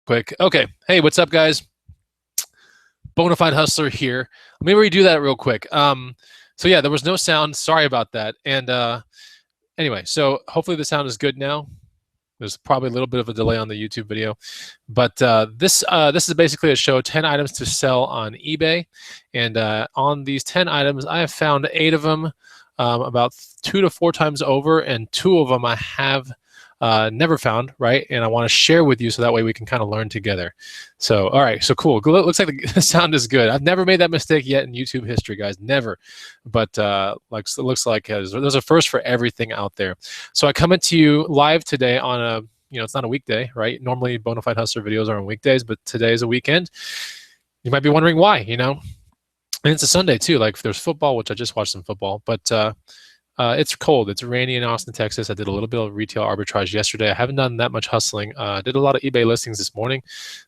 Quick. Okay. Hey, what's up, guys? Bonafide Hustler here. Let me redo that real quick. So yeah, there was no sound. Sorry about that. And anyway, so hopefully the sound is good now. There's probably a little bit of a delay on the YouTube video, but this is basically a show: 10 items to sell on eBay, and on these 10 items, I have found 8 of them, about 2 to 4 times over, and 2 of them I have never found, right? And I want to share with you so that way we can kind of learn together. So, all right, so cool. Looks like the sound is good. I've never made that mistake yet in YouTube history, guys, never. But like it looks like there's a first for everything out there. So I come into you live today on a, it's not a weekday, right? Normally Bonafide Hustler videos are on weekdays, but today is a weekend. You might be wondering why, And it's a Sunday too. Like there's football, which I just watched some football, but it's cold. It's rainy in Austin, Texas. I did a little bit of retail arbitrage yesterday. I haven't done that much hustling. Did a lot of eBay listings this morning.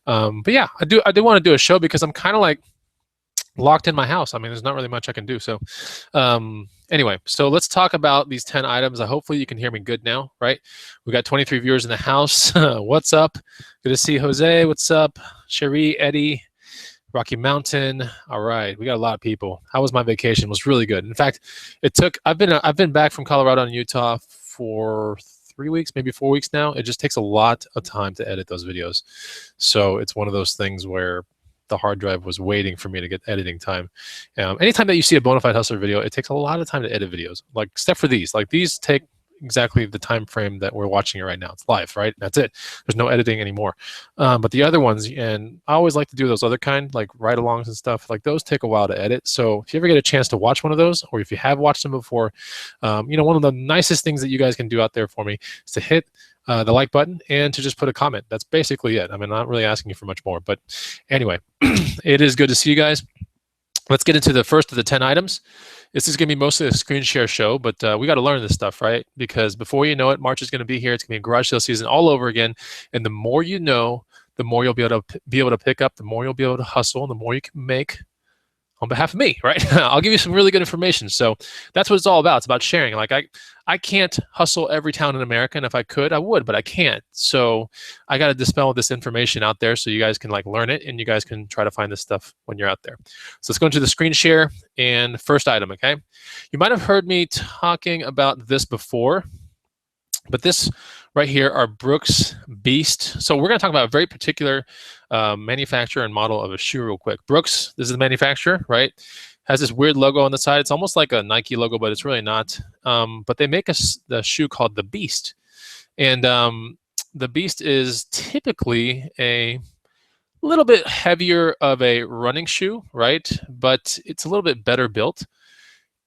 But yeah, I do want to do a show because I'm kind of like locked in my house. I mean, there's not really much I can do. So anyway, so let's talk about these 10 items. Hopefully you can hear me good now, right? We got 23 viewers in the house. What's up? Good to see Jose. What's up? Cherie, Eddie, Rocky Mountain. All right, we got a lot of people. How was my vacation? It was really good. In fact, I've been back from Colorado and Utah for 3 weeks, maybe 4 weeks now. It just takes a lot of time to edit those videos. So it's one of those things where the hard drive was waiting for me to get editing time. Anytime that you see a Bonafide Hustler video, it takes a lot of time to edit videos. Like except for these, like these take exactly the time frame that we're watching it right now. It's live, right? That's it. There's no editing anymore. But the other ones, and I always like to do those other kind, like ride-alongs and stuff, like those take a while to edit. So if you ever get a chance to watch one of those, or if you have watched them before, one of the nicest things that you guys can do out there for me is to hit the like button and to just put a comment. That's basically it. I mean, I'm not really asking you for much more, but anyway, it is good to see you guys. Let's get into the first of the 10 items. This is going to be mostly a screen share show, but we got to learn this stuff, right? Because before you know it, March is going to be here. It's going to be a garage sale season all over again. And the more you know, the more you'll be able to pick up, the more you'll be able to hustle, and the more you can make on behalf of me, right? I'll give you some really good information. So that's what it's all about. It's about sharing. Like I can't hustle every town in America, and if I could, I would, but I can't. So I got to dispel this information out there so you guys can like learn it, and you guys can try to find this stuff when you're out there. So let's go into the screen share and first item, okay? You might have heard me talking about this before, but this right here are Brooks Beast. So we're going to talk about a very particular manufacturer and model of a shoe real quick. Brooks, this is the manufacturer, right? Has this weird logo on the side. It's almost like a Nike logo, but it's really not. But they make the shoe called the Beast. And the Beast is typically a little bit heavier of a running shoe, right? But it's a little bit better built.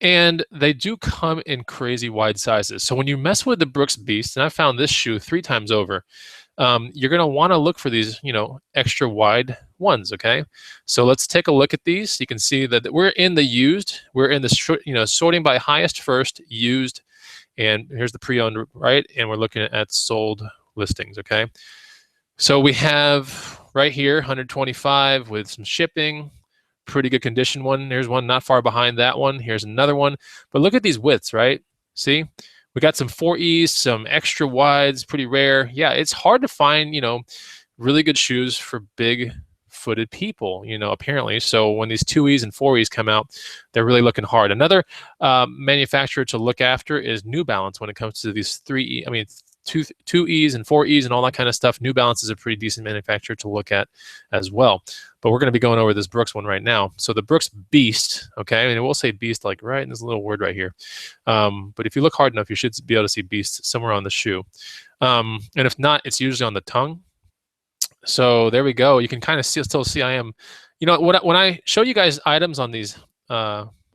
And they do come in crazy wide sizes. So when you mess with the Brooks Beast, and I found this shoe 3 times over, you're going to want to look for these, extra wide ones, okay? So let's take a look at these. You can see that we're in the used. We're in the, sorting by highest first, used, and here's the pre-owned, right? And we're looking at sold listings, okay? So we have right here 125 with some shipping. Pretty good condition one. There's one not far behind that one. Here's another one. But look at these widths, right? See? We got some 4Es, some extra wides, pretty rare. Yeah, it's hard to find, really good shoes for big-footed people, apparently. So when these 2Es and 4Es come out, they're really looking hard. Another manufacturer to look after is New Balance when it comes to these 2Es and 4Es and all that kind of stuff. New Balance is a pretty decent manufacturer to look at as well. But we're going to be going over this Brooks one right now. So the Brooks Beast, okay, and it will say Beast like right in this little word right here. But if you look hard enough, you should be able to see Beast somewhere on the shoe. And if not, it's usually on the tongue. So there we go. You can kind of still see I am, when I show you guys items on these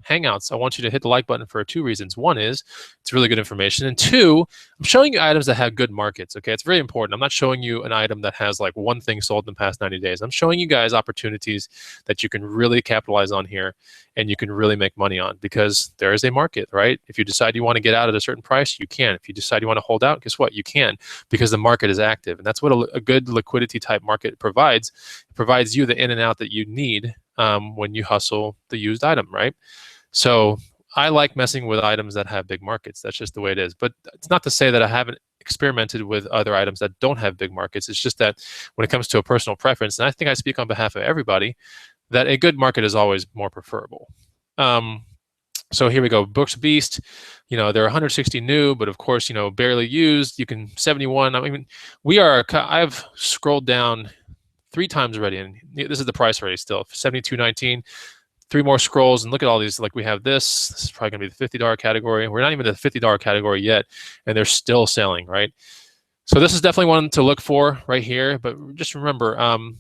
Hangouts, I want you to hit the like button for 2 reasons. One is it's really good information, and 2, I'm showing you items that have good markets. Okay, it's very important. I'm not showing you an item that has like one thing sold in the past 90 days. I'm showing you guys opportunities that you can really capitalize on here, and you can really make money on because there is a market, right? If you decide you want to get out at a certain price, you can. If you decide you want to hold out, guess what? You can, because the market is active, and that's what a good liquidity type market provides. It provides you the in and out that you need when you hustle the used item, right? So I like messing with items that have big markets. That's just the way it is. But it's not to say that I haven't experimented with other items that don't have big markets. It's just that when it comes to a personal preference, and I think I speak on behalf of everybody, that a good market is always more preferable. So here we go. Brooks Beast, they're 160 new, but of course, barely used. You can 71. I mean, I've scrolled down 3 times already, and this is the price already still, 72.19. 3 more scrolls, and look at all these. Like we have this. This is probably gonna be the $50 category. We're not even in the $50 category yet, and they're still selling, right? So this is definitely one to look for right here. But just remember,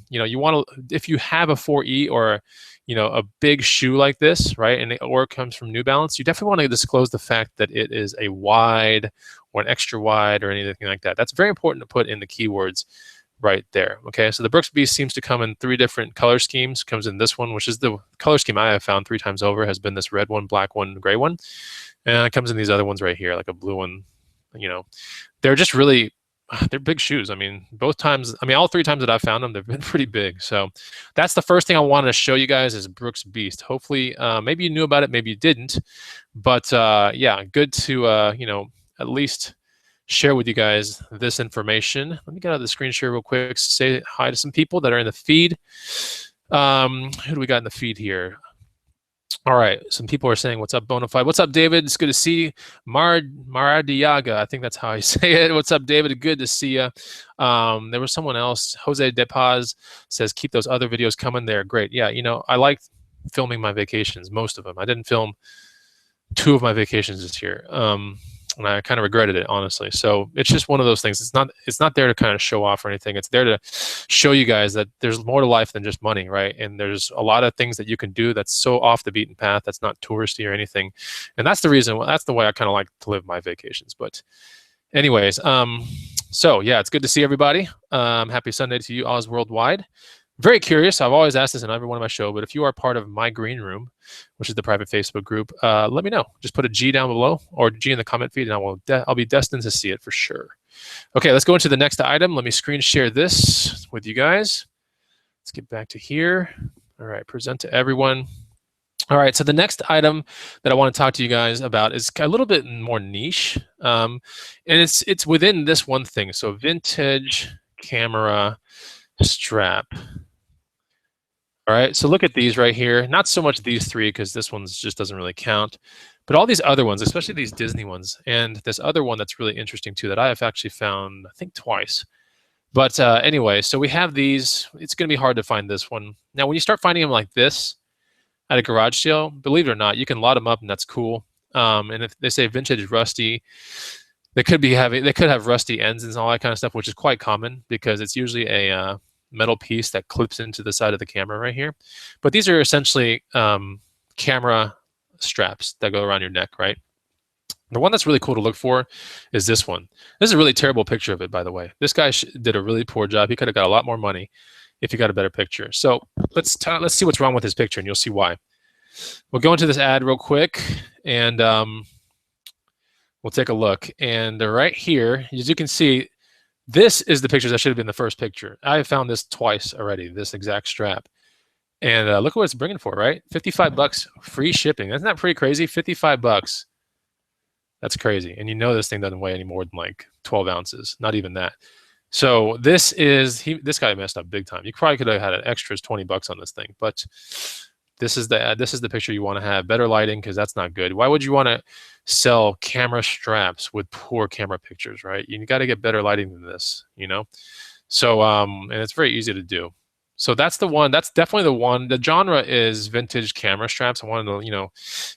you want to, if you have a 4E or a big shoe like this, right, and or it comes from New Balance, you definitely want to disclose the fact that it is a wide or an extra wide or anything like that. That's very important to put in the keywords right there. Okay, so the Brooks Beast seems to come in 3 different color schemes. Comes in this one, which is the color scheme I have found 3 times over, has been this red one, black one, gray one, and it comes in these other ones right here, like a blue one. They're just really, they're big shoes. I mean, all 3 times that I've found them, they've been pretty big. So that's the first thing I wanted to show you guys is Brooks Beast. Hopefully, maybe you knew about it, maybe you didn't, but yeah, good to at least share with you guys this information. Let me get out of the screen share real quick, say hi to some people that are in the feed. Who do we got in the feed here? All right, some people are saying, what's up, Bonafide? What's up, David? It's good to see you. Maradiaga, I think that's how I say it. What's up, David? Good to see you. There was someone else, Jose De Paz, says, keep those other videos coming. They're great. Yeah, I like filming my vacations, most of them. I didn't film 2 of my vacations this year. And I kind of regretted it, honestly. So it's just one of those things. It's not there to kind of show off or anything. It's there to show you guys that there's more to life than just money, right? And there's a lot of things that you can do that's so off the beaten path, that's not touristy or anything. And that's the reason, that's the way I kind of like to live my vacations. But anyways, so yeah, it's good to see everybody. Happy Sunday to you, Oz Worldwide. Very curious. I've always asked this in every one of my show, but if you are part of my green room, which is the private Facebook group, let me know. Just put a G down below or G in the comment feed, and I'll be destined to see it for sure. Okay, let's go into the next item. Let me screen share this with you guys. Let's get back to here. All right, present to everyone. All right, so the next item that I want to talk to you guys about is a little bit more niche, and it's within this one thing. So vintage camera strap. All right, so look at these right here. Not so much these 3 because this one just doesn't really count, but all these other ones, especially these Disney ones, and this other one that's really interesting too that I have actually found, I think, twice. But anyway, so we have these. It's going to be hard to find this one. Now, when you start finding them like this at a garage sale, believe it or not, you can lot them up, and that's cool. And if they say vintage rusty, they could have rusty ends and all that kind of stuff, which is quite common because it's usually a metal piece that clips into the side of the camera right here. But these are essentially camera straps that go around your neck, right? The one that's really cool to look for is this one. This is a really terrible picture of it, by the way. This guy did a really poor job. He could have got a lot more money if he got a better picture. So let's see what's wrong with his picture, and you'll see why. We'll go into this ad real quick, and we'll take a look. And right here, as you can see, this is the pictures that should have been the first picture. I have found this twice already, this exact strap. And look at what it's bringing for, right? 55 bucks, free shipping. Isn't that pretty crazy? 55 bucks. That's crazy. And this thing doesn't weigh any more than like 12 ounces, not even that. So this guy messed up big time. You probably could have had an extras 20 bucks on this thing, but this is the picture you want to have. Better lighting, because that's not good. Why would you want to sell camera straps with poor camera pictures, right? You got to get better lighting than this, So and it's very easy to do. So that's the one. That's definitely the one. The genre is vintage camera straps. I wanted to,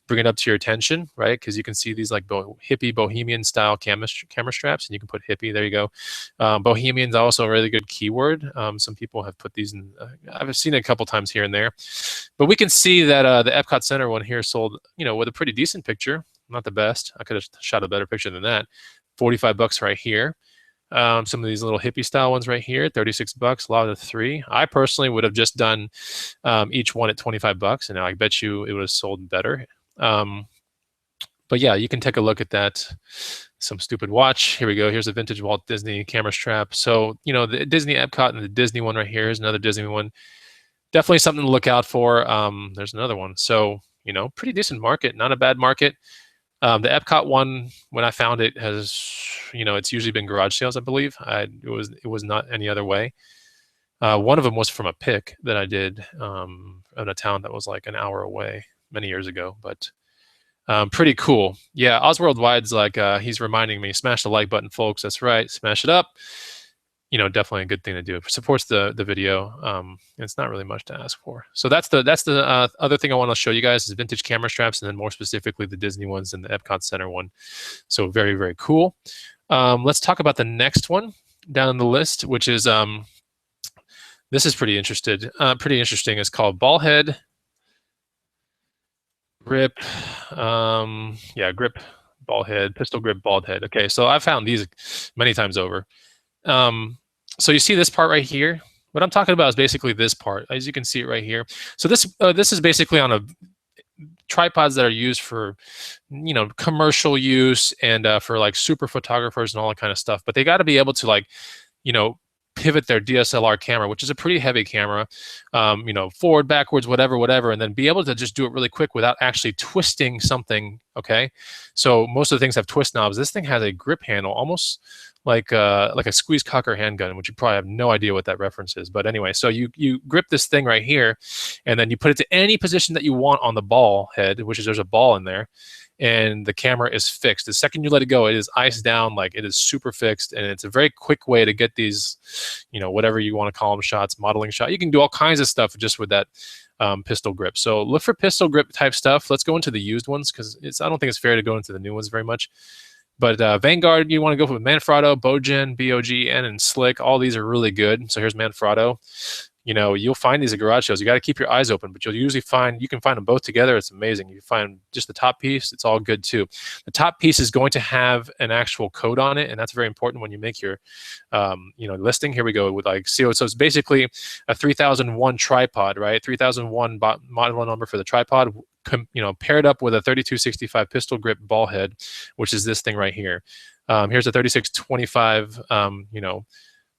bring it up to your attention, right? Because you can see these like hippie bohemian style camera straps, and you can put hippie. There you go. Bohemian's also a really good keyword. Some people have put these in. I've seen it a couple times here and there, but we can see that the Epcot Center one here sold, with a pretty decent picture. Not the best. I could have shot a better picture than that. 45 bucks right here. Some of these little hippie style ones right here, 36 bucks, a lot of the 3. I personally would have just done each one at 25 bucks, and I bet you it would have sold better. But yeah, you can take a look at that. Some stupid watch. Here we go. Here's a vintage Walt Disney camera strap. So, the Disney Epcot and the Disney one right here. Here's another Disney one. Definitely something to look out for. There's another one. So, pretty decent market. Not a bad market. The Epcot one, when I found it, has, it's usually been garage sales, I believe. It was not any other way. One of them was from a pick that I did in a town that was like an hour away many years ago, but pretty cool. Yeah, Osworldwide's like, he's reminding me, smash the like button, folks. That's right, smash it up. Definitely a good thing to do. It supports the video. It's not really much to ask for. So that's the other thing I want to show you guys is vintage camera straps, and then more specifically the Disney ones and the Epcot Center one. So very, very cool. Let's talk about the next one down on the list, which is this is pretty interesting. It's called ball head grip. Grip ball head, pistol grip ball head. Okay, so I found these many times over. So you see this part right here. What I'm talking about is basically this part, as you can see it right here. So this is basically on a tripods that are used for, commercial use and for like super photographers and all that kind of stuff. But they got to be able to like, pivot their DSLR camera, which is a pretty heavy camera, forward, backwards, whatever, and then be able to just do it really quick without actually twisting something. Okay, so most of the things have twist knobs. This thing has a grip handle, almost like a squeeze cocker handgun, which you probably have no idea what that reference is. But anyway, so you grip this thing right here, and then you put it to any position that you want on the ball head, which is there's a ball in there, and the camera is fixed. The second you let it go, it is iced down, like it is super fixed, and it's a very quick way to get these, whatever you want to call them, shots, modeling shot. You can do all kinds of stuff just with that pistol grip. So look for pistol grip type stuff. Let's go into the used ones because I don't think it's fair to go into the new ones very much. But Vanguard, you want to go with Manfrotto, Bogen, BOGN, and Slick. All these are really good. So here's Manfrotto. You'll find these at garage sales. You got to keep your eyes open, but you can find them both together. It's amazing. You find just the top piece, it's all good too. The top piece is going to have an actual code on it, and that's very important when you make your, listing. Here we go with like CO. So it's basically a 3001 tripod, right? 3001 model number for the tripod, paired up with a 3265 pistol grip ball head, which is this thing right here. Here's a 3625,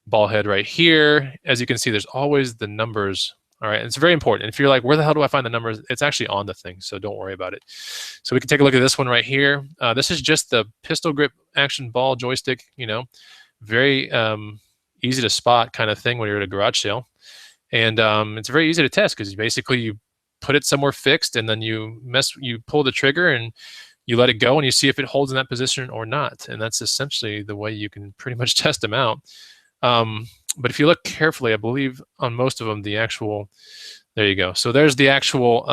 ball head right here. As you can see, there's always the numbers. All right, it's very important. If you're like, where the hell do I find the numbers? It's actually on the thing, so don't worry about it. So we can take a look at this one right here. This is just the pistol grip action ball joystick, very easy to spot kind of thing when you're at a garage sale. And it's very easy to test because basically you put it somewhere fixed and then you pull the trigger and you let it go and you see if it holds in that position or not. And that's essentially the way you can pretty much test them out. But if you look carefully, I believe on most of them, there you go. So there's the actual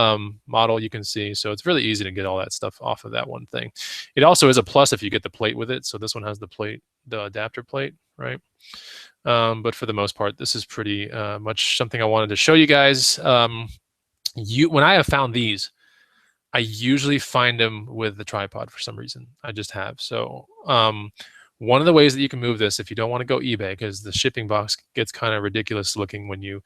model you can see. So it's really easy to get all that stuff off of that one thing. It also is a plus if you get the plate with it. So this one has the plate, the adapter plate, right? But for the most part, this is pretty much something I wanted to show you guys. When I have found these, I usually find them with the tripod for some reason. I just have. So one of the ways that you can move this, if you don't want to go eBay, because the shipping box gets kind of ridiculous looking when you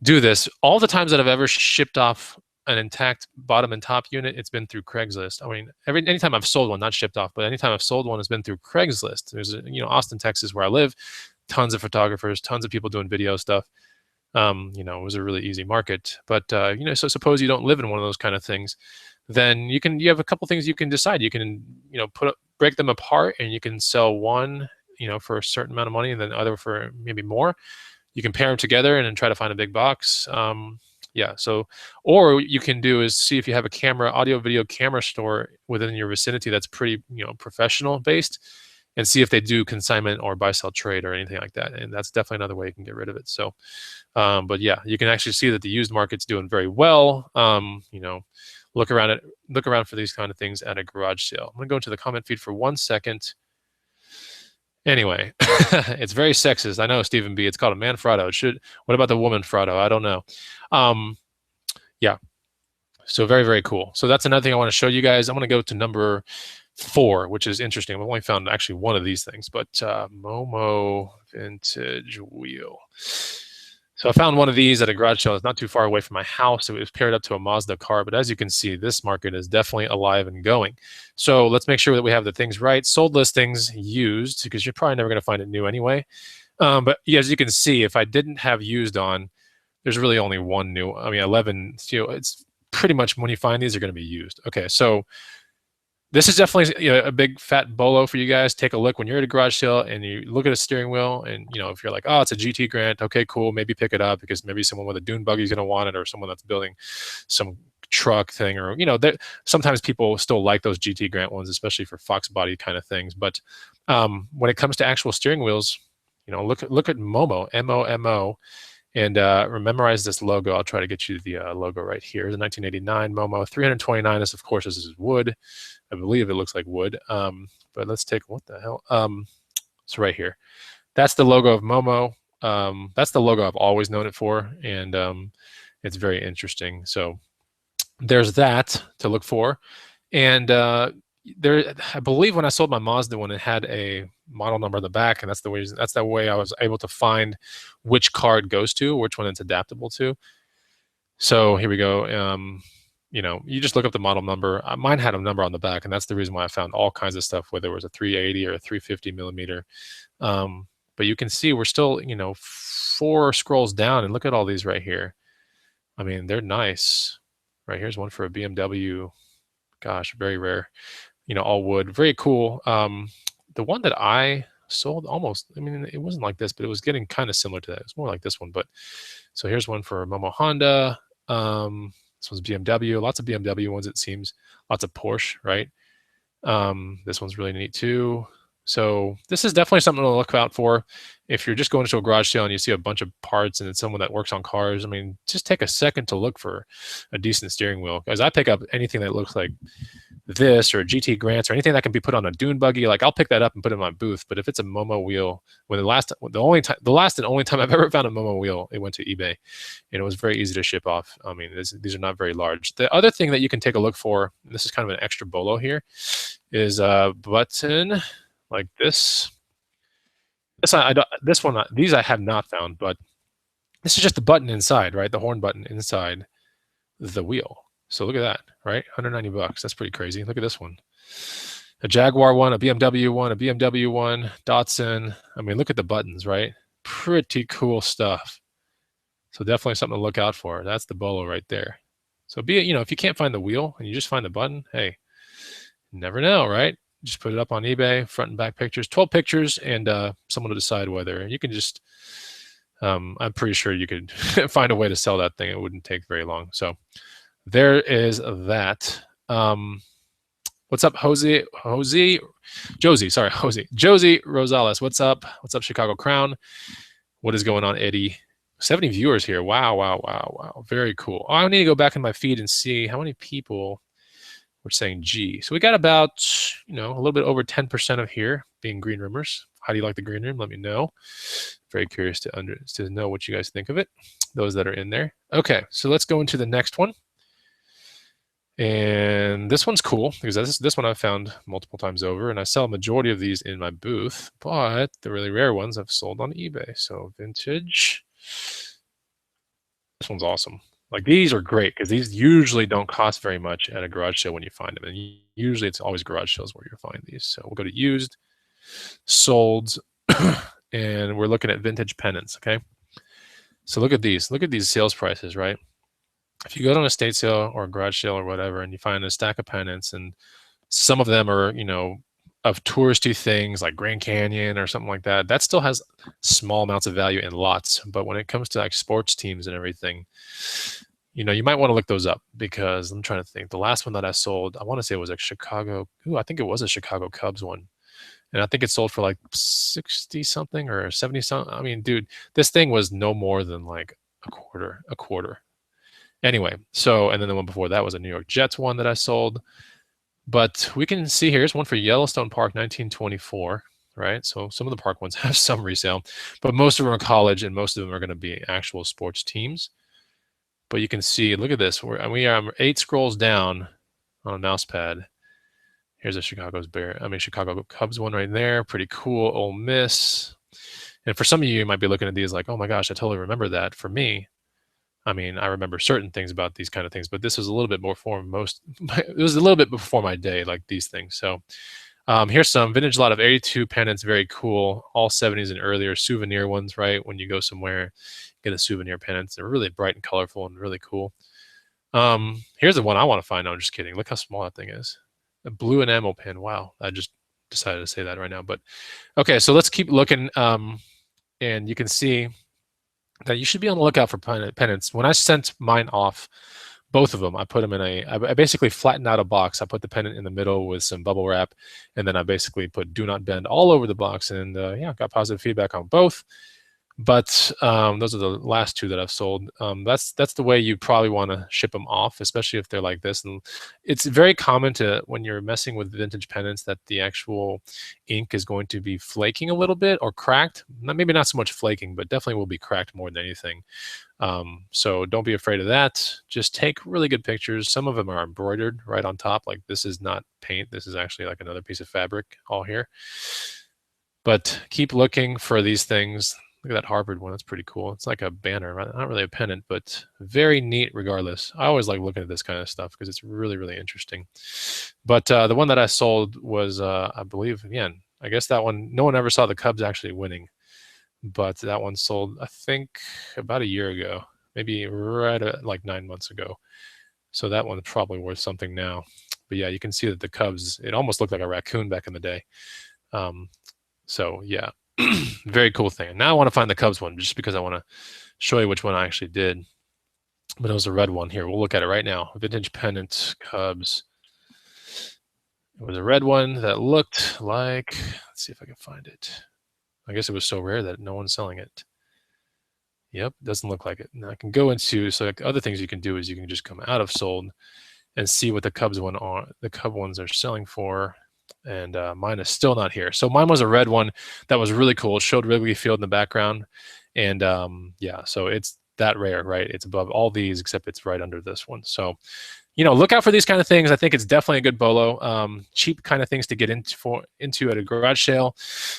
do this. All the times that I've ever shipped off an intact bottom and top unit, it's been through Craigslist. I mean, anytime I've sold one, not shipped off, but anytime I've sold one, it's been through Craigslist. There's, Austin, Texas, where I live, tons of photographers, tons of people doing video stuff. It was a really easy market. But so suppose you don't live in one of those kind of things, then you have a couple things you can decide. You can break them apart, and you can sell one for a certain amount of money, and then the other for maybe more. You can pair them together and then try to find a big box. So, or what you can do is see if you have a audio video camera store within your vicinity that's pretty professional based, and see if they do consignment or buy sell trade or anything like that. And that's definitely another way you can get rid of it. So but yeah, you can actually see that the used market's doing very well. Look around for these kind of things at a garage sale. I'm gonna go into the comment feed for 1 second. Anyway, it's very sexist. I know, Stephen B. It's called a Manfrotto. What about the woman Frotto? I don't know. Yeah. So very, very cool. So that's another thing I want to show you guys. I'm going to go to number 4, which is interesting. I've only found actually one of these things, but Momo vintage wheel. So I found one of these at a garage sale. It's not too far away from my house. It was paired up to a Mazda car, but as you can see, this market is definitely alive and going. So let's make sure that we have the things right. Sold listings, used, because you're probably never going to find it new anyway. But yeah, as you can see, if I didn't have used on, there's really only one new. 11. It's pretty much when you find these are going to be used. Okay, so This is definitely a big fat bolo for you guys. Take a look when you're at a garage sale and you look at a steering wheel, and if you're like, oh, it's a GT Grant, okay, cool, maybe pick it up because maybe someone with a dune buggy is going to want it, or someone that's building some truck thing, or sometimes people still like those GT Grant ones, especially for Fox body kind of things. But when it comes to actual steering wheels, look at Momo, MOMO, and memorize this logo. I'll try to get you the logo right here. The 1989 Momo 329. This, of course, this is wood. I believe it looks like wood. But let's take, what the hell? So right here, that's the logo of Momo. That's the logo I've always known it for, and it's very interesting. So there's that to look for. And there, I believe when I sold my Mazda one, it had a model number on the back, and that's the way I was able to find which car it goes to, which one it's adaptable to. So here we go. You just look up the model number. Mine had a number on the back, and that's the reason why I found all kinds of stuff, whether it was a 380 or a 350 millimeter. But you can see we're still, 4 scrolls down, and look at all these right here. I mean, they're nice. Right, here's one for a BMW. Gosh, very rare. All wood, very cool. The one that I sold almost, I mean, it wasn't like this, but it was getting kind of similar to that. It was more like this one. But so here's one for Momo Honda. This one's BMW. Lots of BMW ones, it seems. Lots of Porsche, right? This one's really neat too. So this is definitely something to look out for. If you're just going to a garage sale and you see a bunch of parts and it's someone that works on cars, I mean, just take a second to look for a decent steering wheel. Because I pick up anything that looks like this or GT Grants or anything that can be put on a dune buggy, like I'll pick that up and put it in my booth. But if it's a Momo wheel, the last and only time I've ever found a Momo wheel, it went to eBay, and it was very easy to ship off. I mean, these are not very large. The other thing that you can take a look for, and this is kind of an extra bolo here, is a button like this. These I have not found, but this is just the button inside, right? The horn button inside the wheel. So look at that, right? 190 bucks. That's pretty crazy. Look at this one. A Jaguar one, a BMW one, a BMW one, Datsun. I mean, look at the buttons, right? Pretty cool stuff. So definitely something to look out for. That's the bolo right there. So if you can't find the wheel and you just find the button, hey, never know, right? Just put it up on eBay, front and back pictures, 12 pictures, and someone will decide whether you can just, I'm pretty sure you could find a way to sell that thing. It wouldn't take very long. So there is that. What's up, Josie Rosales? What's up? What's up, Chicago Crown? What is going on, Eddie? 70 viewers here. Wow. Very cool. I need to go back in my feed and see how many people were saying G. So we got about, a little bit over 10% of here being green roomers. How do you like the green room? Let me know. Very curious to know what you guys think of it, those that are in there. Okay, so let's go into the next one. And this one's cool because this one I've found multiple times over, and I sell a majority of these in my booth, but the really rare ones I've sold on eBay. So vintage. This one's awesome. Like, these are great because these usually don't cost very much at a garage sale when you find them. And usually it's always garage sales where you'll find these. So we'll go to used, sold, and we're looking at vintage pennants, okay? So look at these. Look at these sales prices, right? If you go to an estate sale or a garage sale or whatever, and you find a stack of pennants, and some of them are, of touristy things like Grand Canyon or something like that, that still has small amounts of value in lots. But when it comes to like sports teams and everything, you might want to look those up, because I'm trying to think. The last one that I sold, I want to say it was a Chicago. I think it was a Chicago Cubs one. And I think it sold for like 60 something or 70 something. I mean, dude, this thing was no more than like a quarter. Anyway, so, and then the one before that was a New York Jets one that I sold. But we can see here's one for Yellowstone Park, 1924, right? So some of the park ones have some resale, but most of them are college, and most of them are going to be actual sports teams. But you can see, look at this. We are 8 scrolls down on a mouse pad. Here's a Chicago Cubs one right there. Pretty cool. Ole Miss. And for some of you, you might be looking at these like, oh my gosh, I totally remember that. For me, I mean, I remember certain things about these kind of things, but this was a little bit more it was a little bit before my day, like these things. So here's some vintage lot of 82 pennants. Very cool. All 70s and earlier souvenir ones, right? When you go somewhere, get a souvenir pennants. They're really bright and colorful and really cool. Here's the one I want to find. No, I'm just kidding. Look how small that thing is. A blue enamel pin. Wow, I just decided to say that right now. But okay, so let's keep looking, and you can see that you should be on the lookout for pennants. When I sent mine off, both of them, I put them in I basically flattened out a box. I put the pennant in the middle with some bubble wrap, and then I basically put "Do Not Bend" all over the box, and yeah, got positive feedback on both. But those are the last two that I've sold. That's the way you probably want to ship them off, especially if they're like this. And it's very common to, when you're messing with vintage pennants, that the actual ink is going to be flaking a little bit or cracked. Maybe not so much flaking, but definitely will be cracked more than anything. So don't be afraid of that. Just take really good pictures. Some of them are embroidered right on top. Like, this is not paint. This is actually like another piece of fabric all here. But keep looking for these things. Look at that Harvard one. That's pretty cool. It's like a banner, right? Not really a pennant, but very neat regardless. I always like looking at this kind of stuff because it's really, really interesting. But the one that I sold was, I believe, again, I guess that one, no one ever saw the Cubs actually winning. But that one sold, I think, about a year ago, maybe right at like 9 months ago. So that one's probably worth something now. But yeah, you can see that the Cubs, it almost looked like a raccoon back in the day. So yeah, very cool thing. And now I want to find the Cubs one just because I want to show you which one I actually did. But it was a red one here. We'll look at it right now. Vintage pennant Cubs. It was a red one that looked like, let's see if I can find it. I guess it was so rare that no one's selling it. Yep, doesn't look like it. Now I can go into, so like other things you can do is you can just come out of sold and see what the Cubs one are, the Cub ones are selling for. And mine is still not here. So mine was a red one that was really cool. It showed Wrigley Field in the background. And yeah, so it's that rare, right? It's above all these, except it's right under this one. So, you know, look out for these kind of things. I think it's definitely a good bolo. Cheap kind of things to get into at a garage sale.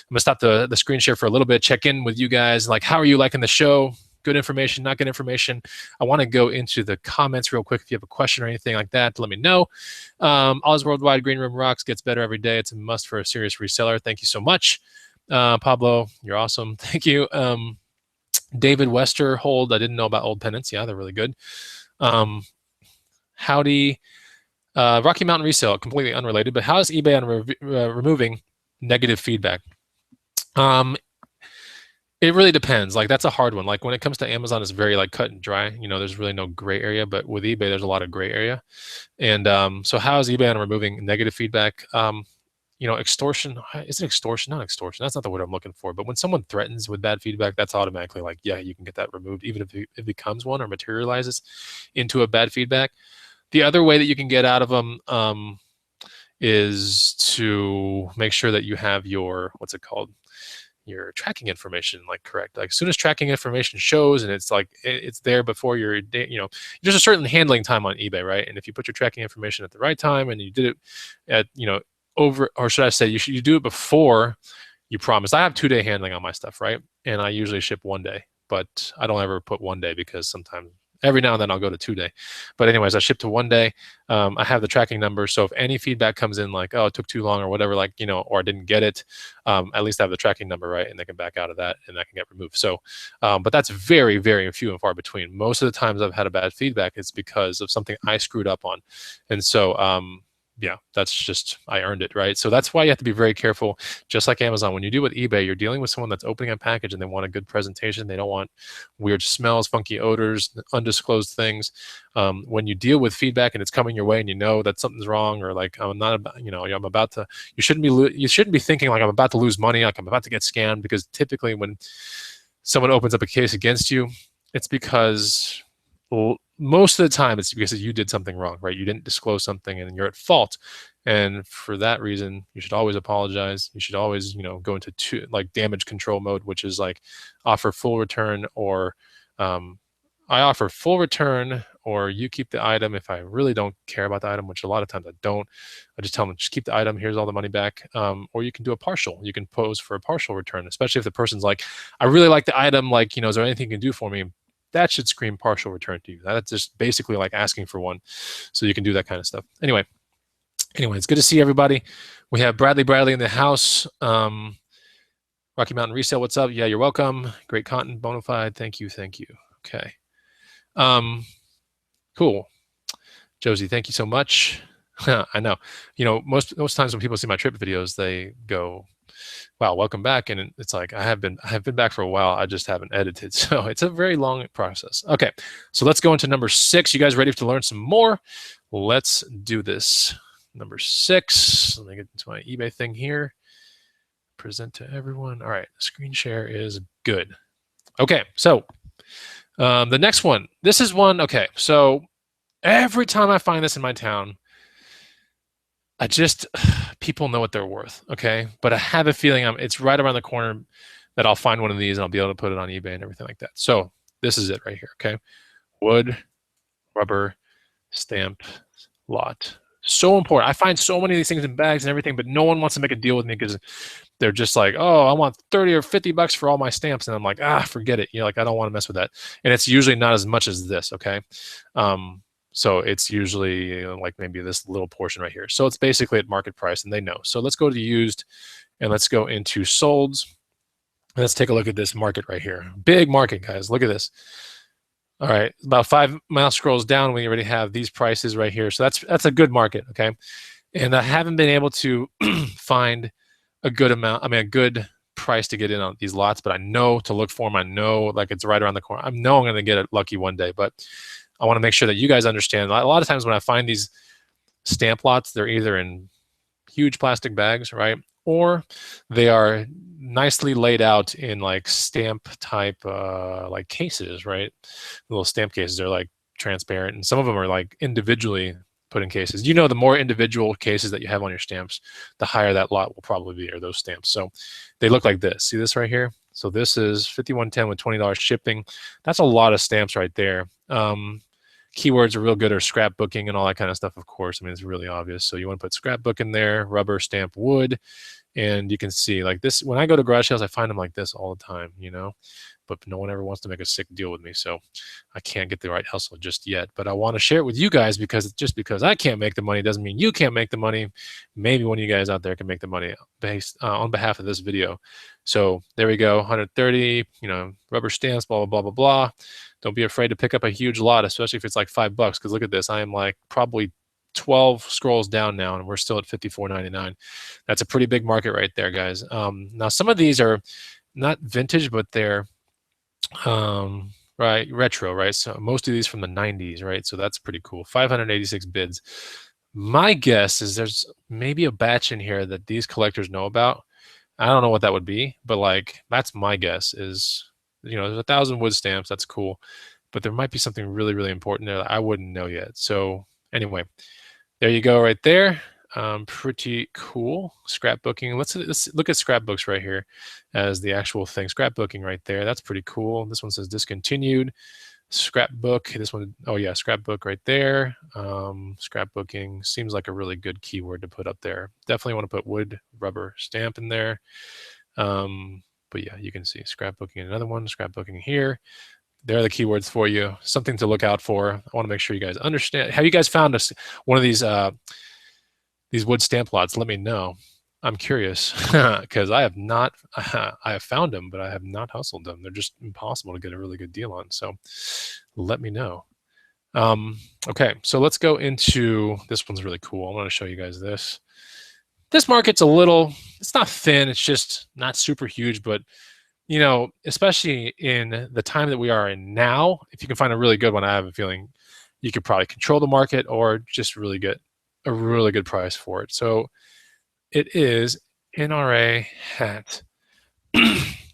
I'm gonna stop the screen share for a little bit, check in with you guys. Like, how are you liking the show? Good information, not good information. I want to go into the comments real quick. If you have a question or anything like that, let me know. Oz Worldwide, Green Room Rocks, gets better every day. It's a must for a serious reseller. Thank you so much. Pablo, you're awesome. Thank you. David Westerhold, I didn't know about old pennants. Yeah, they're really good. Howdy. Rocky Mountain Resale, completely unrelated, but how is eBay on removing negative feedback? It really depends. Like, that's a hard one. Like, when it comes to Amazon, it's very like cut and dry. You know, there's really no gray area. But with eBay, there's a lot of gray area. And so, how is eBay on removing negative feedback? You know, extortion. Is it extortion? Not extortion. That's not the word I'm looking for. But when someone threatens with bad feedback, that's automatically like, yeah, you can get that removed, even if it becomes one or materializes into a bad feedback. The other way that you can get out of them is to make sure that you have your, what's it called? Your tracking information like correct. Like, as soon as tracking information shows and it's like it's there before your, you know, there's a certain handling time on eBay, right? And if you put your tracking information at the right time and you did it at, you know, over, or should I say, you do it before you promise. I have 2-day handling on my stuff, right? And I usually ship 1 day, but I don't ever put 1 day because sometimes every now and then I'll go to 2 day. But anyways, I ship to 1 day. I have the tracking number. So if any feedback comes in like, oh, it took too long or whatever, like, you know, or I didn't get it, at least I have the tracking number, right? And they can back out of that and that can get removed. So, but that's very, very few and far between. Most of the times I've had a bad feedback, it's because of something I screwed up on. And so, yeah, that's just, I earned it, right? So that's why you have to be very careful. Just like Amazon, when you do with eBay, you're dealing with someone that's opening a package and they want a good presentation. They don't want weird smells, funky odors, undisclosed things. When you deal with feedback and it's coming your way and you know that something's wrong, or like, I'm not about, you know, I'm about to, you shouldn't be thinking like I'm about to lose money, like I'm about to get scammed, because typically when someone opens up a case against you, it's because, well, most of the time it's because you did something wrong, right? You didn't disclose something and you're at fault. And for that reason, you should always apologize. You should always, you know, go into like damage control mode, which is like offer full return, or I offer full return, or you keep the item if I really don't care about the item, which a lot of times I don't. I just tell them, just keep the item, here's all the money back. Or you can do a partial. You can pose for a partial return, especially if the person's like, I really like the item, like, you know, is there anything you can do for me? That should scream partial return to you. That's just basically like asking for one. So you can do that kind of stuff. Anyway, it's good to see everybody. We have Bradley in the house. Rocky Mountain Resale, what's up? Yeah, you're welcome. Great content, Bonafide. Thank you. Okay. Cool. Josie, thank you so much. I know. You know, most times when people see my trip videos, they go, "Wow, welcome back," and it's like I have been back for a while. I just haven't edited, so it's a very long process. Okay, so let's go into number 6. You guys ready to learn some more? Let's do this. Number 6. Let me get into my eBay thing here. Present to everyone. All right, screen share is good. Okay, so the next one. This is one. Okay, so every time I find this in my town, I just people know what they're worth, okay? But I have a feeling it's right around the corner that I'll find one of these and I'll be able to put it on eBay and everything like that. So this is it right here, okay? Wood, rubber, stamp, lot. So important. I find so many of these things in bags and everything, but no one wants to make a deal with me because they're just like, oh, I want 30 or 50 bucks for all my stamps. And I'm like, forget it. You know, like I don't want to mess with that. And it's usually not as much as this, okay? So it's usually like maybe this little portion right here. So it's basically at market price and they know. So let's go to used and let's go into solds. And let's take a look at this market right here. Big market, guys. Look at this. All right, about 5 mouse scrolls down, we already have these prices right here. So that's a good market, okay? And I haven't been able to find a good amount, a good price to get in on these lots, but I know to look for them. I know like it's right around the corner. I know I'm going to get it lucky one day, but I want to make sure that you guys understand. A lot of times when I find these stamp lots, they're either in huge plastic bags, right? Or they are nicely laid out in like stamp type like cases, right? Little stamp cases. They're like transparent, and some of them are like individually put in cases. You know, the more individual cases that you have on your stamps, the higher that lot will probably be, or those stamps. So they look like this. See this right here? So this is 5110 with $20 shipping. That's a lot of stamps right there. Keywords are real good, or scrapbooking and all that kind of stuff, of course. I mean, it's really obvious. So you want to put scrapbook in there, rubber, stamp, wood, and you can see like this. When I go to garage sales, I find them like this all the time, you know, but no one ever wants to make a sick deal with me. So I can't get the right hustle just yet, but I want to share it with you guys because just because I can't make the money doesn't mean you can't make the money. Maybe one of you guys out there can make the money based on behalf of this video. So there we go, 130, you know, rubber stamps, blah, blah, blah, blah, blah. Don't be afraid to pick up a huge lot, especially if it's like $5. Because look at this, I am like probably 12 scrolls down now, and we're still at $54.99. That's a pretty big market right there, guys. Now some of these are not vintage, but they're right, retro, right? So most of these from the 90s, right? So that's pretty cool. 586 bids. My guess is there's maybe a batch in here that these collectors know about. I don't know what that would be, but like that's my guess is, you know, there's 1,000 wood stamps. That's cool, but there might be something really, really important there that I wouldn't know yet. So anyway, there you go right there. Pretty cool. Scrapbooking. Let's look at scrapbooks right here as the actual thing. Scrapbooking right there. That's pretty cool. This one says discontinued. Scrapbook. This one, oh yeah, scrapbook right there. Scrapbooking seems like a really good keyword to put up there. Definitely want to put wood, rubber, stamp in there. But yeah, you can see scrapbooking, another one, scrapbooking here. There are the keywords for you. Something to look out for. I want to make sure you guys understand. Have you guys found one of these wood stamp lots? Let me know. I'm curious because I have not. I have found them, but I have not hustled them. They're just impossible to get a really good deal on. So let me know. Okay, so let's go into this one's really cool. I want to show you guys this. This market's a little. It's not thin. It's just not super huge, but you know, especially in the time that we are in now, if you can find a really good one, I have a feeling you could probably control the market or just really get a really good price for it. So it is NRA hat.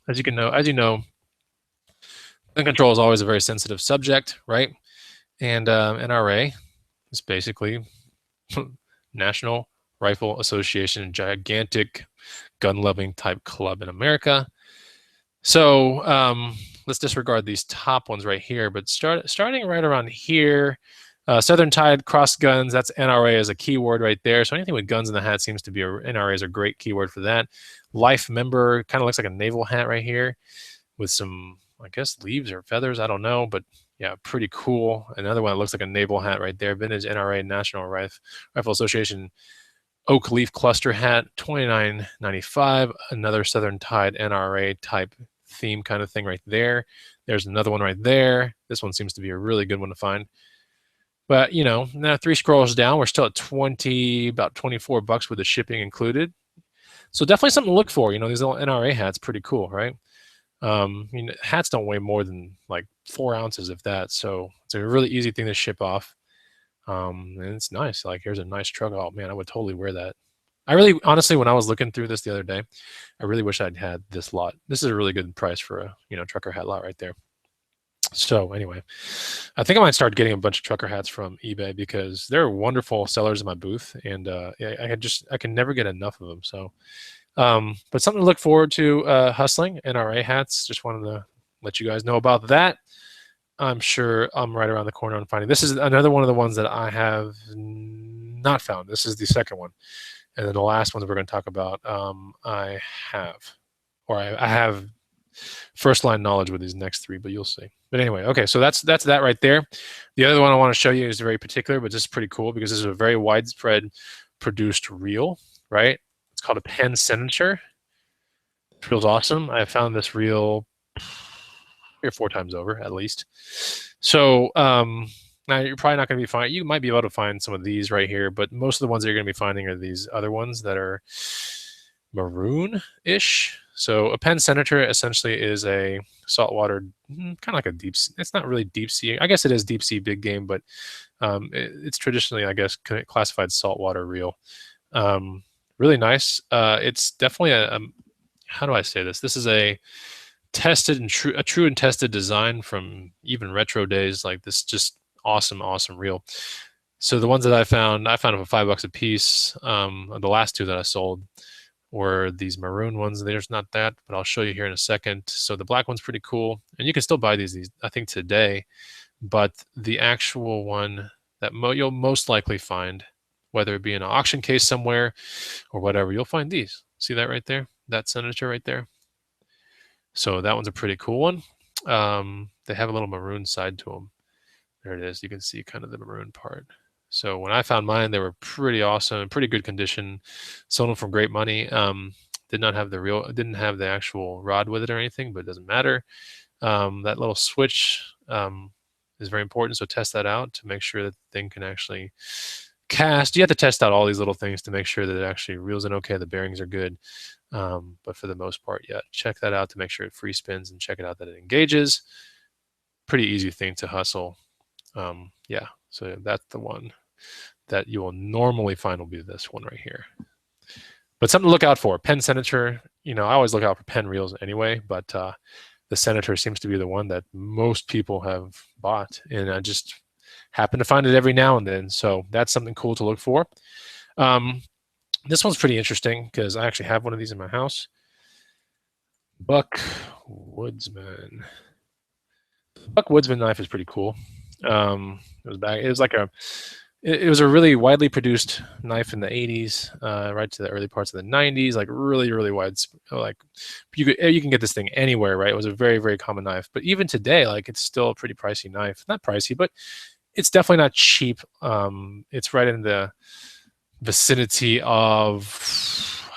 As you know, gun control is always a very sensitive subject, right? And NRA is basically National Rifle Association, gigantic gun-loving type club in America. So let's disregard these top ones right here, but starting right around here, Southern Tide cross guns, that's NRA as a keyword right there. So anything with guns in the hat seems to be NRA is a great keyword for that. Life member kind of looks like a naval hat right here with some, I guess, leaves or feathers. I don't know, but yeah, pretty cool. Another one that looks like a naval hat right there. Vintage NRA, National Rifle Association oak leaf cluster hat, $29.95. Another Southern Tide NRA type theme kind of thing right there. There's another one right there. This one seems to be a really good one to find. But now 3 scrolls down, we're still at about $24 with the shipping included. So definitely something to look for. These little NRA hats, pretty cool, right? Hats don't weigh more than like 4 ounces, if that. So it's a really easy thing to ship off. And it's nice. Like, here's a nice truck. Oh man, I would totally wear that. I really, honestly, when I was looking through this the other day, I really wish I'd had this lot. This is a really good price for a trucker hat lot right there. So anyway, I think I might start getting a bunch of trucker hats from eBay because they're wonderful sellers in my booth, and I can never get enough of them. So, but something to look forward to hustling. NRA hats. Just wanted to let you guys know about that. I'm sure I'm right around the corner on finding. This is another one of the ones that I have not found. This is the second one, and then the last one that we're going to talk about. I have first line knowledge with these next 3, but you'll see. But anyway, okay, so that's that right there. The other one I want to show you is very particular, but this is pretty cool because this is a very widespread produced reel, right? It's called a pen signature. This reel's awesome. I found this reel 3 or 4 times over at least. So now you're probably not going to be finding. You might be able to find some of these right here, but most of the ones that you're going to be finding are these other ones that are maroon-ish. So a pen senator essentially is a saltwater, kind of like a deep. It's not really deep sea. I guess it is deep sea big game, but it's traditionally, I guess, classified saltwater reel. Really nice. It's definitely how do I say this? This is a tested and true and tested design from even retro days. Like this, just awesome reel. So the ones that I found them for $5 a piece. The last 2 that I sold were these maroon ones. There's not that, but I'll show you here in a second. So the black one's pretty cool, and you can still buy these I think today. But the actual one that you'll most likely find, whether it be in an auction case somewhere or whatever, you'll find these. See that right there? That signature right there. So that one's a pretty cool one. They have a little maroon side to them. There it is. You can see kind of the maroon part. So when I found mine, they were pretty awesome, pretty good condition. Sold them for great money. Didn't have the actual rod with it or anything, but it doesn't matter. That little switch is very important. So test that out to make sure that the thing can actually cast. You have to test out all these little things to make sure that it actually reels in okay, the bearings are good. But for the most part, yeah, check that out to make sure it free spins and check it out that it engages. Pretty easy thing to hustle. Yeah, so that's the one that you will normally find will be this one right here. But something to look out for. Pen Senator, I always look out for pen reels anyway, but the Senator seems to be the one that most people have bought, and I just happen to find it every now and then. So that's something cool to look for. This one's pretty interesting because I actually have one of these in my house. Buck Woodsman. Buck Woodsman knife is pretty cool. It was a really widely produced knife in the 80s, right to the early parts of the 90s, like really wide. Like you can get this thing anywhere, right? It was a very common knife, but even today, like it's still a pretty pricey knife. Not pricey, but it's definitely not cheap. It's right in the vicinity of,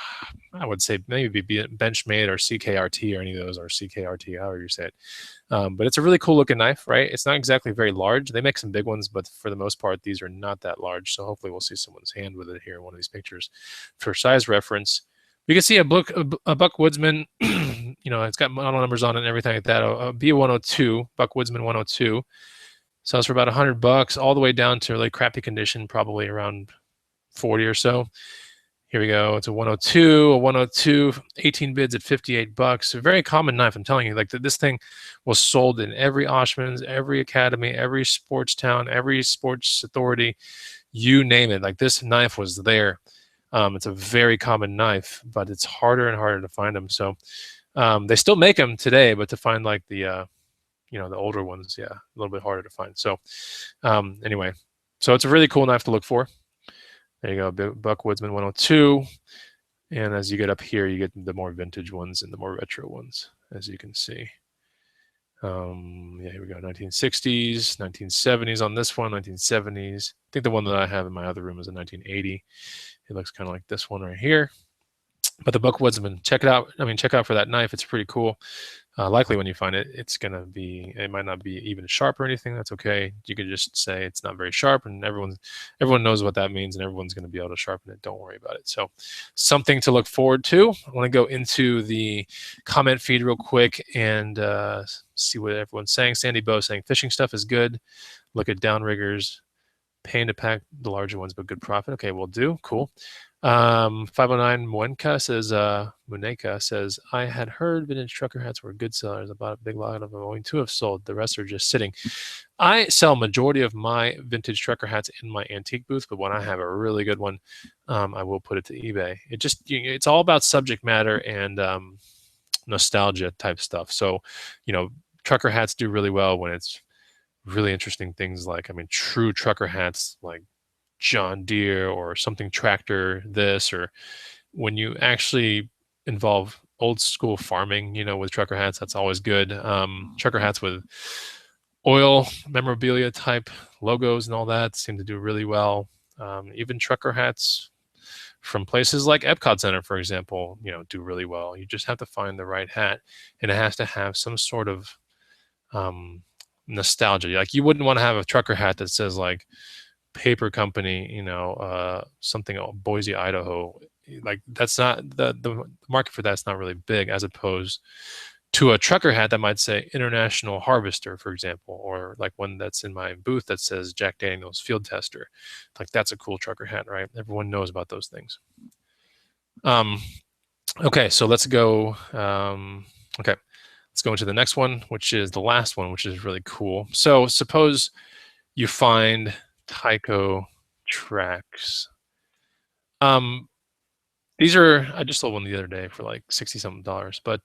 I would say, maybe Benchmade or CKRT or any of those, or CKRT, however you say it. But it's a really cool looking knife, right? It's not exactly very large. They make some big ones, but for the most part, these are not that large. So hopefully we'll see someone's hand with it here in one of these pictures for size reference. You can see a Buck Woodsman, it's got model numbers on it and everything like that. A B102, Buck Woodsman 102. Sells for about $100, all the way down to really crappy condition, probably around 40 or so. Here we go. It's a 102, 18 bids at $58. A very common knife. I'm telling you, like this thing was sold in every Oshman's, every academy, every sports town, every sports authority, you name it. Like this knife was there. It's a very common knife, but it's harder and harder to find them. So they still make them today, but to find like the older ones, yeah, a little bit harder to find. So anyway, so it's a really cool knife to look for. There you go, Buck Woodsman 102. And as you get up here, you get the more vintage ones and the more retro ones, as you can see. Yeah, here we go, 1960s, 1970s on this one, 1970s. I think the one that I have in my other room is a 1980. It looks kind of like this one right here. But the Buck Woodsman, check it out. I mean, check out for that knife. It's pretty cool. Likely when you find it, it might not be even sharp or anything. That's okay. You could just say it's not very sharp, and everyone knows what that means, and everyone's going to be able to sharpen it. Don't worry about it. So something to look forward to. I want to go into the comment feed real quick and see what everyone's saying. Sandy Bow saying fishing stuff is good. Look at downriggers. Pain to pack the larger ones, but good profit. Okay, we'll do. Cool. 509 Muneka says, I had heard vintage trucker hats were good sellers. I bought a big lot of them. Only 2 have sold. The rest are just sitting. I sell majority of my vintage trucker hats in my antique booth, but when I have a really good one, I will put it to eBay. It's all about subject matter and nostalgia type stuff. So, trucker hats do really well when it's really interesting things like, true trucker hats like John Deere or something tractor this, or when you actually involve old school farming, with trucker hats, that's always good. Trucker hats with oil memorabilia type logos and all that seem to do really well. Even trucker hats from places like Epcot Center, for example, do really well. You just have to find the right hat, and it has to have some sort of nostalgia. Like, you wouldn't want to have a trucker hat that says like paper company, something, Boise, Idaho. Like, that's not the market for that's not really big, as opposed to a trucker hat that might say International Harvester, for example, or like one that's in my booth that says Jack Daniels Field Tester. Like, that's a cool trucker hat, right? Everyone knows about those things. Okay, so let's go. Okay, let's go into the next one, which is the last one, which is really cool. So suppose you find Tycho tracks. These are, I just sold one the other day for like $60 something, but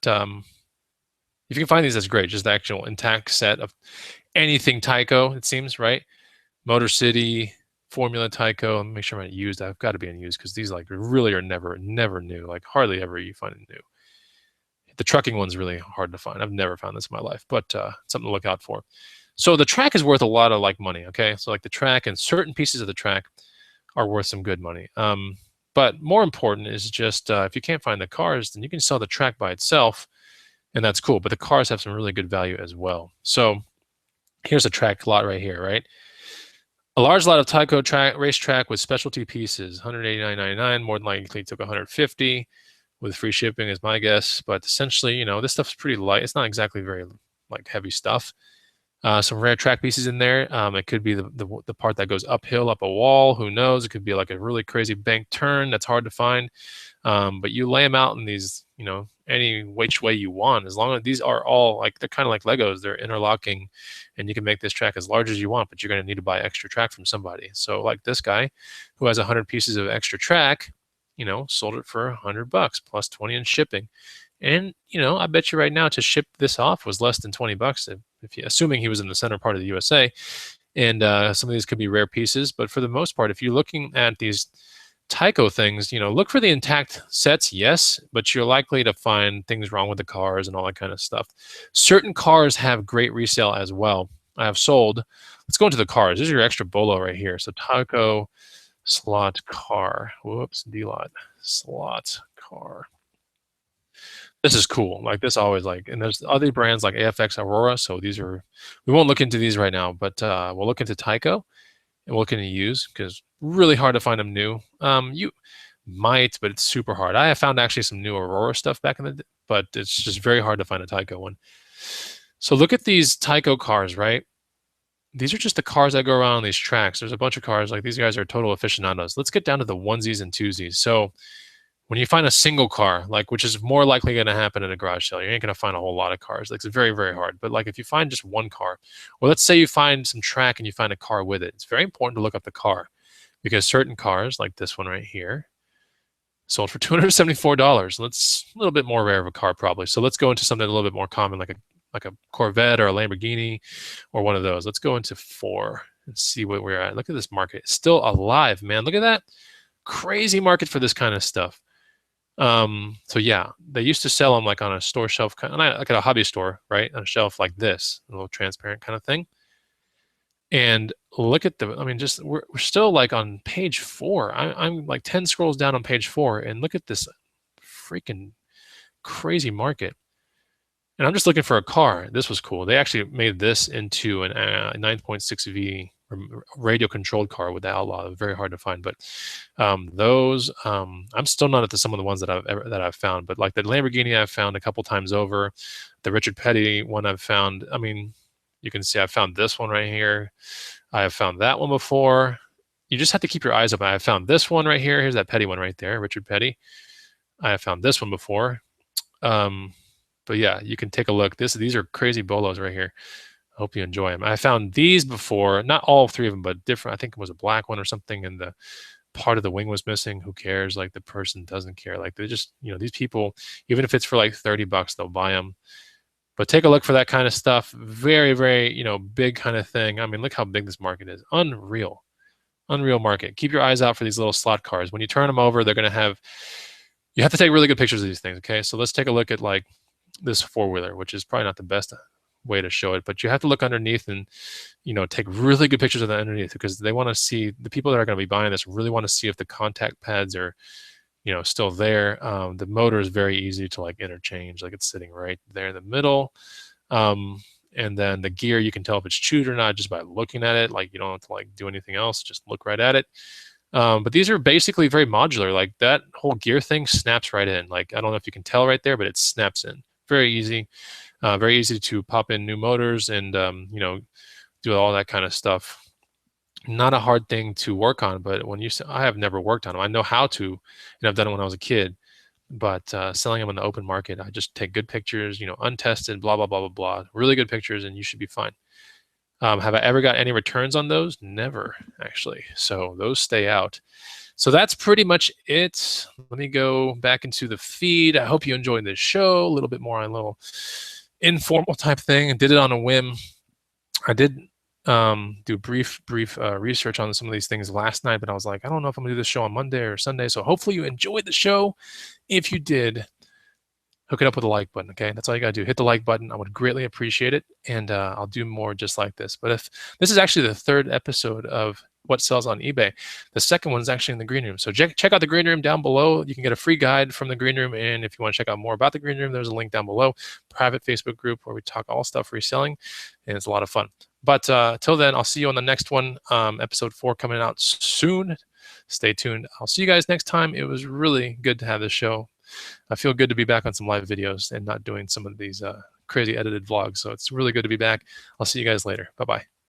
if you can find these, that's great. Just the actual intact set of anything Tycho, it seems, right? Motor City, Formula Tycho. Let me make sure I'm not used. I've got to be unused because these like really are never new. Like, hardly ever you find it new. The trucking one's really hard to find. I've never found this in my life, but something to look out for. So the track is worth a lot of like money. Okay, so like the track and certain pieces of the track are worth some good money. But more important is just if you can't find the cars, then you can sell the track by itself, and that's cool. But the cars have some really good value as well. So here's a track lot right here, right? A large lot of Tycho racetrack with specialty pieces, $189.99. More than likely took $150 with free shipping is my guess. But essentially, this stuff's pretty light. It's not exactly very like heavy stuff. Some rare track pieces in there. It could be the part that goes uphill up a wall. Who knows? It could be like a really crazy bank turn that's hard to find. But you lay them out in these, any which way you want. As long as these are all like, they're kind of like Legos. They're interlocking, and you can make this track as large as you want. But you're going to need to buy extra track from somebody. So like this guy, who has 100 pieces of extra track, sold it for $100 plus 20 in shipping. And, I bet you right now to ship this off was less than $20 assuming he was in the center part of the USA. And some of these could be rare pieces. But for the most part, if you're looking at these Tycho things, look for the intact sets, yes, but you're likely to find things wrong with the cars and all that kind of stuff. Certain cars have great resale as well. I have sold. Let's go into the cars. This is your extra bolo right here. So Tycho slot car. Whoops, D-lot. Slot car. This is cool. Like, this always and there's other brands like AFX Aurora. So we won't look into these right now, but we'll look into Tycho and we'll look into used because really hard to find them new. You might, but it's super hard. I have found actually some new Aurora stuff back in the day, but it's just very hard to find a Tycho one. So look at these Tycho cars, right? These are just the cars that go around on these tracks. There's a bunch of cars. Like, these guys are total aficionados. Let's get down to the onesies and twosies. So when you find a single car, like, which is more likely going to happen at a garage sale, you ain't going to find a whole lot of cars. Like, it's very, very hard. But like, if you find just one car, or let's say you find some track and you find a car with it, it's very important to look up the car, because certain cars, like this one right here, sold for $274. That's a little bit more rare of a car probably. So let's go into something a little bit more common, like a Corvette or a Lamborghini or one of those. Let's go into 4 and see what we're at. Look at this market. It's still alive, man. Look at that. Crazy market for this kind of stuff. So yeah, they used to sell them like on a store shelf, like at a hobby store, right? On a shelf like this, a little transparent kind of thing. And look at we're still like on page 4. I'm like 10 scrolls down on page 4, and look at this freaking crazy market. And I'm just looking for a car. This was cool. They actually made this into an 9.6V radio controlled car with the Outlaw. Very hard to find, but those I'm still not at some of the ones that I've found, but like the Lamborghini I've found a couple times over. The Richard Petty one I've found. I mean, you can see I found this one right here. I have found that one before. You just have to keep your eyes open. I have found this one right here. Here's that Petty one right there, Richard Petty. I have found this one before. But yeah, you can take a look. These are crazy bolos right here. I hope you enjoy them. I found these before, not all three of them, but different. I think it was a black one or something, and the part of the wing was missing. Who cares? Like, the person doesn't care. Like, they're just, these people, even if it's for like $30, they'll buy them. But take a look for that kind of stuff. Very, very, big kind of thing. I mean, look how big this market is. Unreal. Unreal market. Keep your eyes out for these little slot cars. When you turn them over, they're going to have, you have to take really good pictures of these things. Okay. So let's take a look at like this four-wheeler, which is probably not the best way to show it, but you have to look underneath and take really good pictures of that underneath, because they want to see, the people that are going to be buying this really want to see if the contact pads are still there. The motor is very easy to like interchange, like it's sitting right there in the middle. And then the gear, you can tell if it's chewed or not just by looking at it. Like, you don't have to like do anything else, just look right at it. But these are basically very modular. Like, that whole gear thing snaps right in. Like, I don't know if you can tell right there, but it snaps in. Very easy to pop in new motors and do all that kind of stuff. Not a hard thing to work on, but when I have never worked on them. I know how to, and I've done it when I was a kid. But selling them on the open market, I just take good pictures, untested, blah blah blah blah blah, really good pictures, and you should be fine. Have I ever got any returns on those? Never, actually. So those stay out. So that's pretty much it. Let me go back into the feed. I hope you enjoyed this show. A little bit more on a little informal type thing. I did it on a whim. I did do brief research on some of these things last night, but I was like, I don't know if I'm gonna do this show on Monday or Sunday. So hopefully you enjoyed the show. If you did, hook it up with a like button. Okay, that's all you gotta do. Hit the like button. I would greatly appreciate it, and I'll do more just like this. But if this is actually the third episode of What Sells on eBay, the second one is actually in the green room. So check out the green room down below. You can get a free guide from the green room, and if you want to check out more about the green room, there's a link down below. Private Facebook group where we talk all stuff reselling, and it's a lot of fun. But till then, I'll see you on the next one. Episode 4 coming out soon. Stay tuned. I'll see you guys next time. It was really good to have this show. I feel good to be back on some live videos and not doing some of these crazy edited vlogs. So it's really good to be back. I'll see you guys later. Bye-bye.